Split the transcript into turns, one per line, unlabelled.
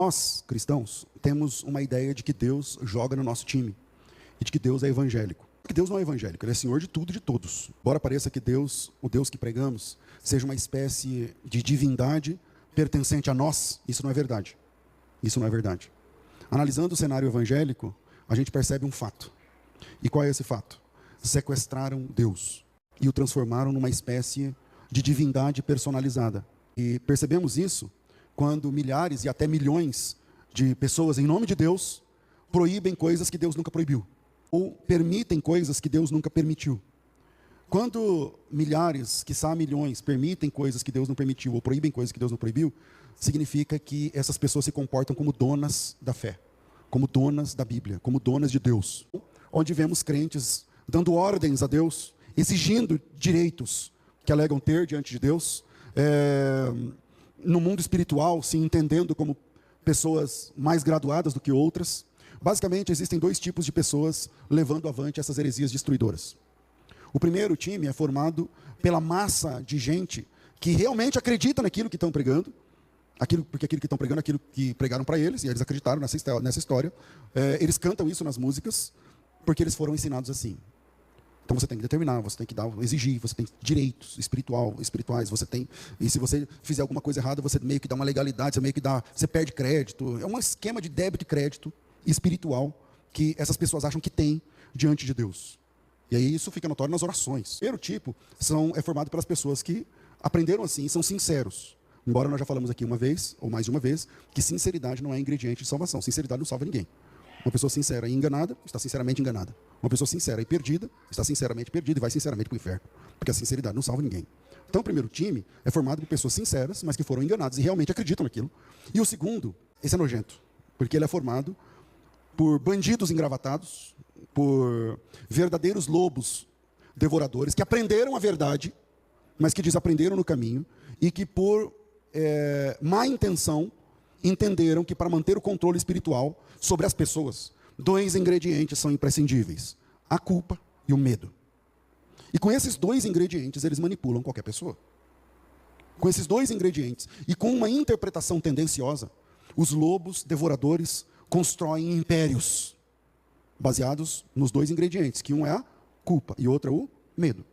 Nós, cristãos, temos uma ideia de que Deus joga no nosso time e de que Deus é evangélico. Porque Deus não é evangélico, Ele é Senhor de tudo e de todos. Embora pareça que Deus, o Deus que pregamos, seja uma espécie de divindade pertencente a nós, isso não é verdade. Isso não é verdade. Analisando o cenário evangélico, a gente percebe um fato. E qual é esse fato? Sequestraram Deus e o transformaram numa espécie de divindade personalizada. E percebemos isso quando milhares e até milhões de pessoas, em nome de Deus, proíbem coisas que Deus nunca proibiu. Ou permitem coisas que Deus nunca permitiu. Quando milhares, quiçá milhões, permitem coisas que Deus não permitiu, ou proíbem coisas que Deus não proibiu, significa que essas pessoas se comportam como donas da fé, como donas da Bíblia, como donas de Deus. Onde vemos crentes dando ordens a Deus, exigindo direitos que alegam ter diante de Deus, no mundo espiritual, se entendendo como pessoas mais graduadas do que outras. Basicamente, existem dois tipos de pessoas levando avante essas heresias destruidoras. O primeiro time é formado pela massa de gente que realmente acredita naquilo que estão pregando, porque aquilo que estão pregando é aquilo que pregaram para eles, e eles acreditaram nessa história. Eles cantam isso nas músicas, porque eles foram ensinados assim. Então você tem que determinar, você tem que exigir, você tem direitos espirituais, você tem, e se você fizer alguma coisa errada, você meio que dá uma legalidade, você perde crédito. É um esquema de débito e crédito espiritual que essas pessoas acham que tem diante de Deus. E aí isso fica notório nas orações. O primeiro tipo é formado pelas pessoas que aprenderam assim e são sinceros. Embora nós já falamos aqui uma vez, ou mais de uma vez, que sinceridade não é ingrediente de salvação. Sinceridade não salva ninguém. Uma pessoa sincera e enganada, está sinceramente enganada. Uma pessoa sincera e perdida, está sinceramente perdida e vai sinceramente para o inferno. Porque a sinceridade não salva ninguém. Então o primeiro time é formado por pessoas sinceras, mas que foram enganadas e realmente acreditam naquilo. E o segundo, esse é nojento, porque ele é formado por bandidos engravatados, por verdadeiros lobos devoradores, que aprenderam a verdade, mas que desaprenderam no caminho, e que por má intenção entenderam que para manter o controle espiritual sobre as pessoas, dois ingredientes são imprescindíveis: a culpa e o medo. E com esses dois ingredientes eles manipulam qualquer pessoa. Com esses dois ingredientes e com uma interpretação tendenciosa, os lobos devoradores constroem impérios baseados nos dois ingredientes, que um é a culpa e outro é o medo.